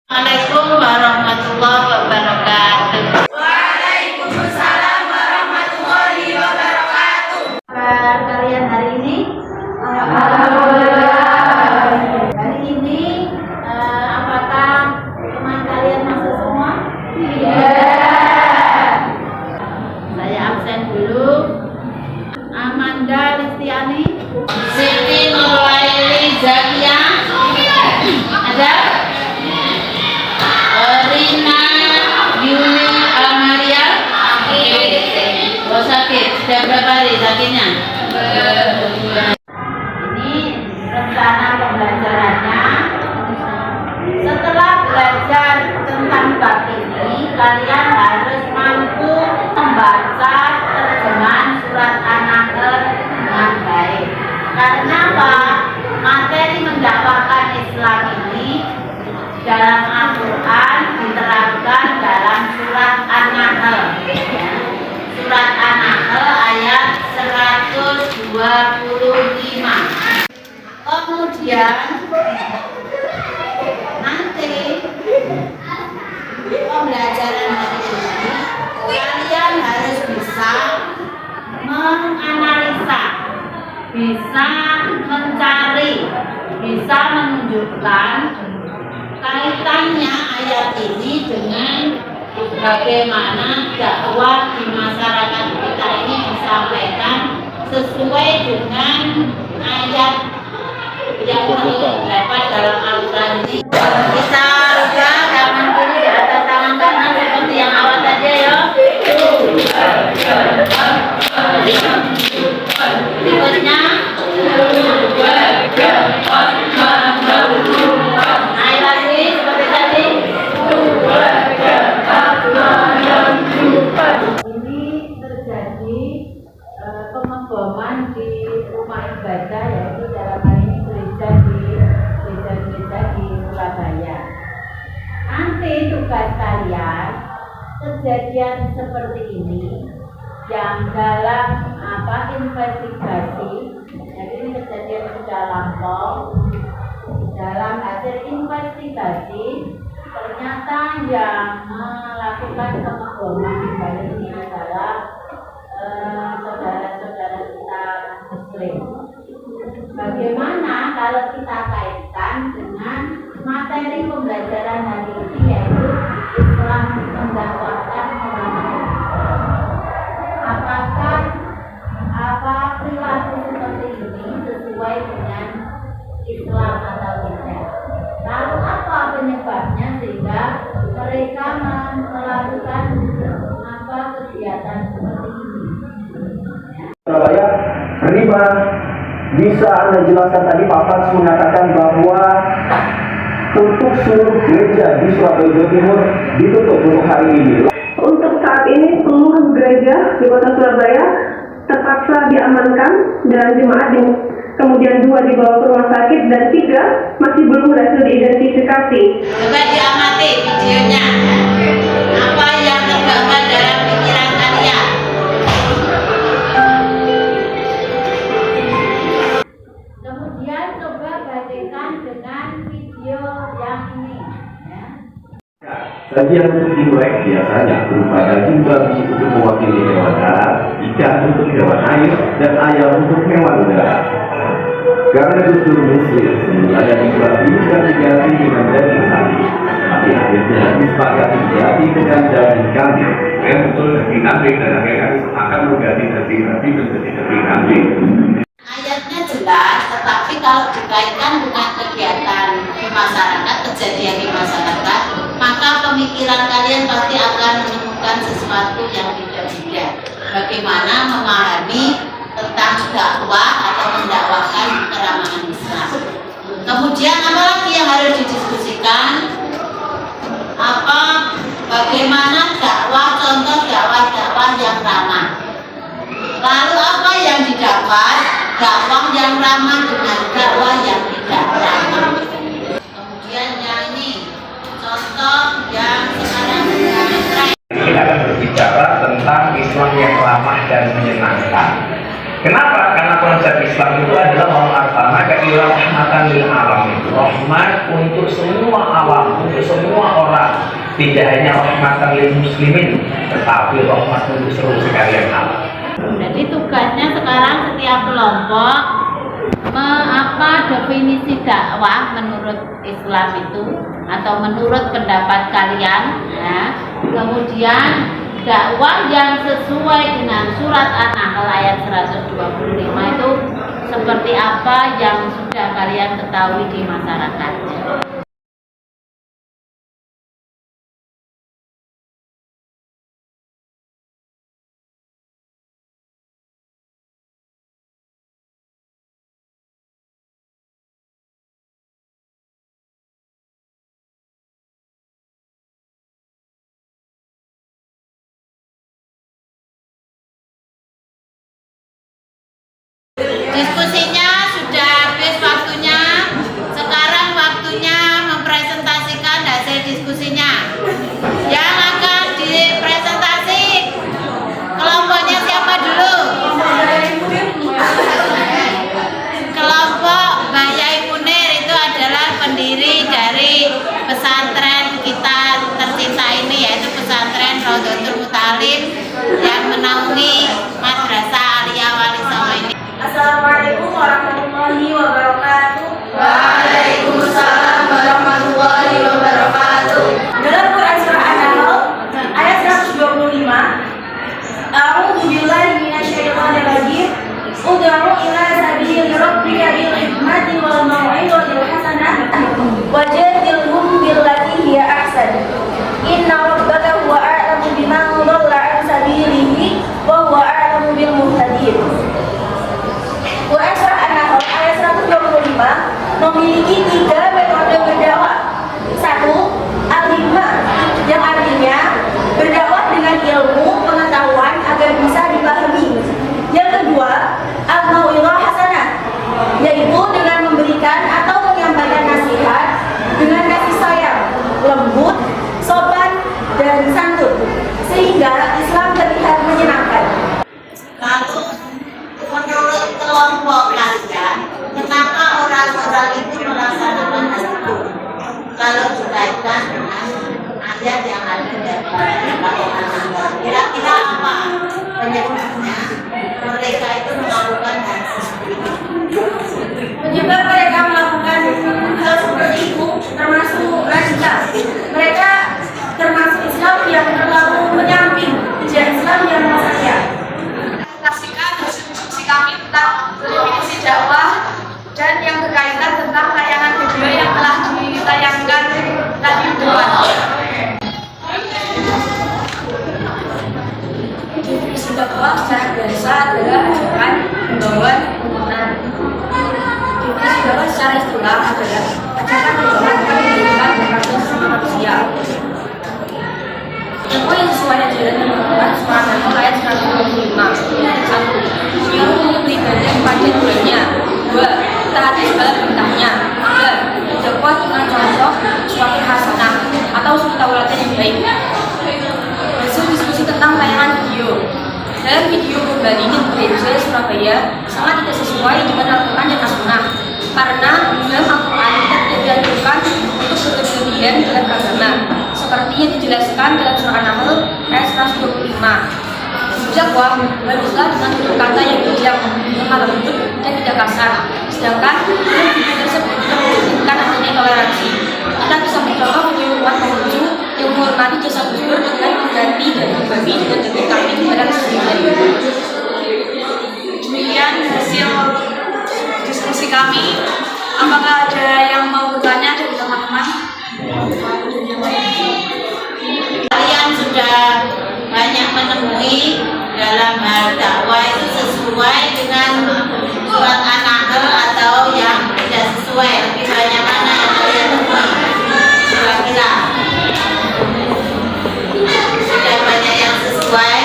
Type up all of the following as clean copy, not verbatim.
Assalamualaikum warahmatullahi wabarakatuh. Waalaikumsalam warahmatullahi wabarakatuh. Kabar kalian hari ini? Hari ini apakah teman kalian masuk semua? Iya. Saya absen dulu. Amanda Listiani, Siti Nurwaili Zakia, ada? Rina Yuni Amaria. Oh sakit, sudah berapa hari sakitnya? Ini rencana pembelajarannya. Setelah belajar tentang bab ini, kalian harus mampu membaca terjemahan surat An-Nahl dengan baik. Karena apa? Materi mendakwakan Islam ini dalam Al-Quran diterapkan dalam surat An-Nahl. Surat An-Nahl ayat 125. Kemudian nanti pembelajaran hari ini kalian harus bisa menganalisa, bisa mencari, bisa menunjukkan kaitannya ayat ini dengan bagaimana dakwah di masyarakat kita ini disampaikan sesuai dengan ayat yang terdapat dalam Al-Quran ini. Kita rubah tangan kiri di atas tangan kanan seperti yang awal saja ya. Berikutnya naik lagi seperti tadi. Ini terjadi pemeboman di rumah ibadah, yaitu dalam hal ini gereja di Surabaya. Nanti tugas kalian kejadian seperti ini yang dalam investigasi, jadi ini kejadian sudah lampau. Dalam hasil investigasi ternyata yang melakukan pemeboman kembali ini adalah saudara-saudara kita Muslim. Bagaimana kalau kita kaitkan dengan materi pembelajaran hari ini, yaitu Islam mendakwakan orang lain? Apakah perilaku seperti ini sesuai dengan Islam atau tidak? Lalu apa penyebabnya sehingga mereka melakukan kegiatan seperti ini? Surabaya, riba bisa Anda jelaskan tadi Pak Fats mengatakan bahwa untuk seluruh gereja di Surabaya Jawa Timur ditutup untuk hari ini. Untuk saat ini seluruh gereja di kota Surabaya terpaksa diamankan dan jemaat kemudian 2 dibawa ke rumah sakit dan 3 masih belum berhasil diidentifikasi. Coba diamati videonya. Apa yang tergambar dalam pikiran kalian? Kemudian coba bandingkan dengan video yang ini. Ya. Sajian untuk Imlek biasanya berupa daging babi untuk mewakili hewan darat, ikan untuk hewan air, dan ayam untuk hewan udara. Karena Gusdur Muslim semula daging babi dan diganti dengan daging sapi, tapi akhirnya disepakati diganti dengan daging kambing. Yang betul daging kambing dan akhirnya akan mengganti daging babi menjadi daging kambing. Ayatnya jelas, tetapi kalau dikaitkan dengan kegiatan di masyarakat, kejadian di masyarakat, maka pemikiran kalian pasti akan menemukan sesuatu yang tidak. Bagaimana memahami tentang dakwah atau mendakwakan keramahan Islam. Kemudian apa lagi yang harus didiskusikan? Bagaimana dakwah, contoh dakwah yang ramah. Lalu apa yang didapat? Dakwah yang ramah dengan dakwah yang tidak ramah. Kemudian yang ini contoh yang sekarang Kita akan berbicara tentang Islam yang ramah dan menyenangkan. Kenapa? Karena konsep Islam itu adalah arsalnaka ila rahmatan lil alamin. Rahmat untuk semua alam, untuk semua orang. Tidak hanya rahmatan lil muslimin, tetapi rahmat untuk seluruh sekalian alam. Jadi tugasnya sekarang setiap kelompok definisi dakwah menurut Islam itu atau menurut pendapat kalian ya. Kemudian dakwah yang sesuai dengan surat An-Nahl ayat 125 itu seperti apa yang sudah kalian ketahui di masyarakat. Diskusinya sudah habis waktunya. Sekarang waktunya mempresentasikan hasil diskusinya. Yang akan dipresentasi kelompoknya siapa dulu? Kelompok Mbak Yai Munir itu adalah pendiri dari pesantren kita tercinta ini, yaitu pesantren Raudhatul Muta'alim yang menaungi Madrasah Aliyah Wali Songo ini. Assalamualaikum warahmatullahi wabarakatuh. Waalaikumsalam warahmatullahi wabarakatuh. Dalam Quran surah An-Nahl ayat 125, A'udzu billahi minasyaitonir rajim. Ud'u ila sabili rabbika bil hikmati wal mau'izatil hasanah wajadilhum billati hiya ahsan. Inna rabbaka huwa a'lamu biman dhalla 'an sabilihi wa huwa a'lamu bil muhtadin. Quran surah An-Nahl ayat 125 memiliki 3 metode berdakwah. 1. Al-hikmah, yang artinya berdakwah dengan ilmu pengetahuan agar bisa dipahami. Yang kedua, al-mau'izah hasanah, yaitu dengan memberikan atau menyampaikan nasihat dengan kasih sayang, lembut, sopan, dan santun, sehingga Islam terlihat menyenangkan. Lalu menurut kelompok kalian, kenapa orang-orang itu melaksanakan itu? Kalau dikaitkan dengan ayat yang ada dari Al-Quran, kira-kira apa penyebabnya mereka itu melakukan hal seperti itu? Penyebab mereka melakukan hal seperti itu termasuk radikal. Mereka termasuk Islam yang terlalu menyamping, tidak Islam yang masaya. Saksikan diskusi kami tentang definisi dakwah dan yang berkaitan tentang tayangan video yang telah ditayangkan tadi depan. Definisi dakwah secara biasa adalah ajakan, himbauan, tuntunan. Definisi dakwah secara istilah adalah ajakan himbauan yang diberikan kepada manusia. Dakwah yang sesuai ajaran dan tuntunan surah An-Nahl ayat 125. 1. Menyuruh beribadah kepada Tuhannya. 2. Taati segala perintahnya. 3. Dakwah dengan contoh suatu hasanah atau suri tauladan yang baik. Hasil diskusi tentang tayangan video. Dalam video Kembali di Gereja Surabaya sangat tidak sesuai dengan Al-Quran dan As-Sunnah, karena dalam Al-Quran kita tidak dianjurkan untuk berlebihan dalam agama, seperti yang dijelaskan dalam surah An-Nahl ayat 125. Dakwah baguslah dengan tutur kata yang bijak, lemah lembut, dan tidak kasar. Sedangkan dalam video tersebut kita memungkinkan adanya toleransi. Kita bisa mencontoh video umat Konghucu yang menghormati jasa Gus Dur dengan mengganti daging babi dengan daging kambing dalam sehari. Demikian hasil diskusi kami. Apakah ada yang mau bertanya dari teman-teman? Kalian sudah banyak menemui dalam hal dakwah itu sesuai dengan surat An-Nahl atau yang tidak sesuai, lebih banyak mana yang kalian temui? Kira-kira sudah banyak yang sesuai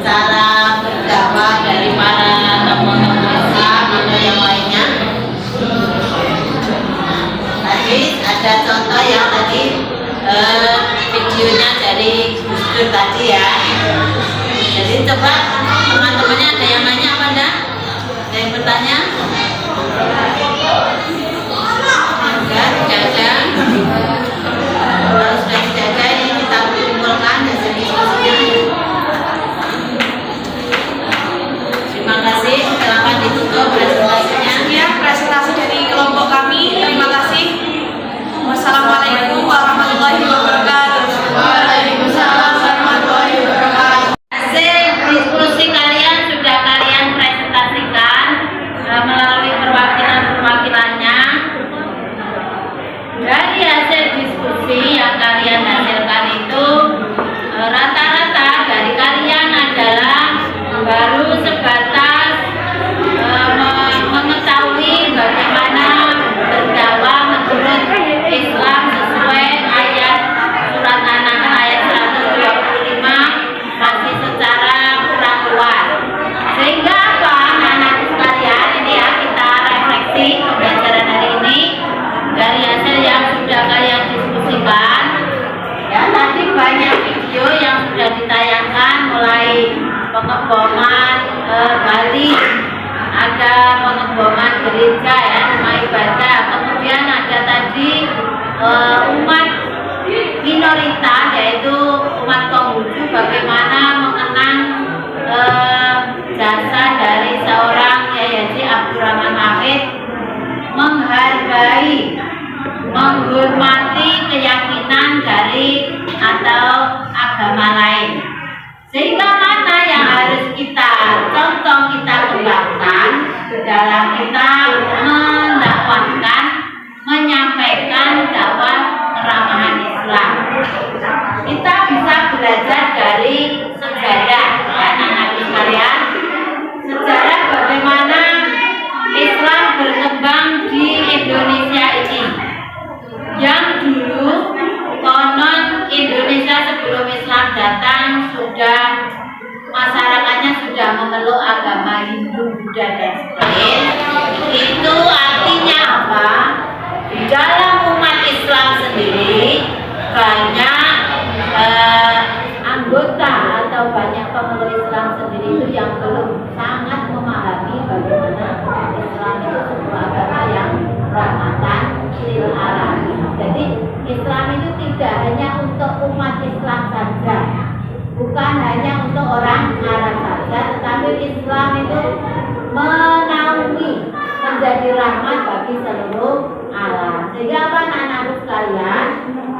cara berdakwah dari para tokoh-tokoh Islam atau yang lainnya. Tadi ada contoh yang tadi videonya dari Gus Dur tadi ya. Jadi coba teman-temannya ada yang nanya apa enggak? pengeboman Bali, ada pengeboman gereja ya, rumah ibadah, kemudian ada tadi umat minoritas yaitu umat Konghucu, bagaimana mengenang jasa dari seorang Kyai Haji Abdurrahman Wahid, menghargai, menghormati keyakinan dari atau agama lain. Sehingga mana yang harus kita contoh, kita kembangkan dalam kita mendakwahkan, menyampaikan dakwah keramahan Islam. Kita bisa belajar dari sejarah, anak-anak sekalian, sejarah bagaimana Islam berkembang di Indonesia ini. Yang dulu konon Indonesia sebelum Islam datang sudah masyarakatnya sudah memeluk agama Hindu, Buddha dan sebagainya. Itu artinya apa? Di dalam umat Islam sendiri banyak anggota atau banyak pemeluk Islam sendiri itu yang belum sangat memahami bagaimana Islam itu sebuah agama yang rahmatan lil alamin. Jadi Islam itu tidak hanya untuk umat Islam saja, bukan hanya untuk orang Arab saja, tetapi Islam itu menaungi, menjadi rahmat bagi seluruh alam. Sehingga apa anak-anakku sekalian,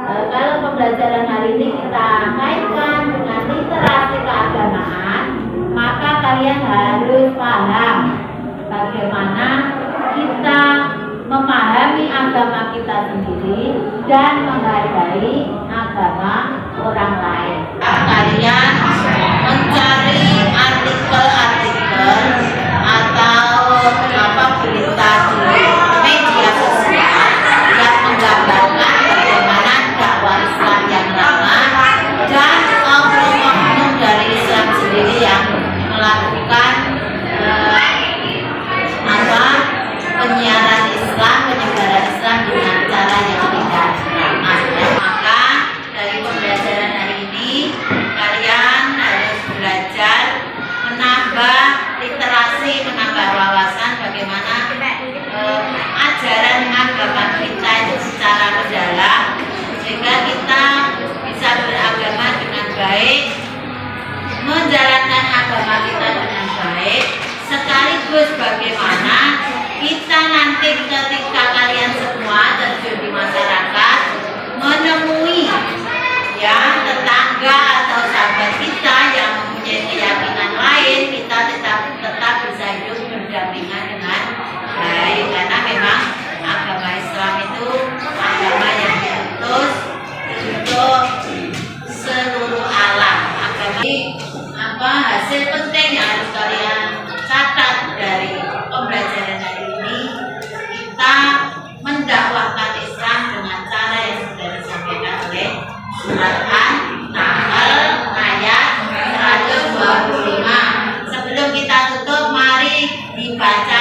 kalau pembelajaran hari ini kita kaitkan dengan literasi keagamaan, maka kalian harus paham bagaimana kita memahami agama kita sendiri dan menghargai agama orang lain. Kalian mencari artikel-artikel atau berita di media sosial yang menggambarkan bagaimana dakwah Islam yang lama dan oknum dari Islam sendiri yang melakukan penyiaran Islam, penyebaran Islam dengan cara yang tidak ramah. Maka dari pembelajaran hari ini kalian harus belajar menambah literasi, menambah wawasan bagaimana ajaran agama kita itu secara mendalam, sehingga kita bisa beragama dengan baik, menjalankan agama kita dengan baik, sekaligus bagaimana kita nanti ketika kalian semua terjun di masyarakat menemui ya tetangga atau sahabat kita yang mempunyai keyakinan lain, kita tetap bisa hidup berdampingan dengan baik, karena memang agama Islam itu agama yang diutus untuk seluruh alam. Agama ini hasil penting yang harus kalian catat dari pembelajaran hari ini, kita mendakwahkan Islam dengan cara yang sudah disampaikan oleh Surat An-Nahl ayat 125. Sebelum kita tutup, mari dibaca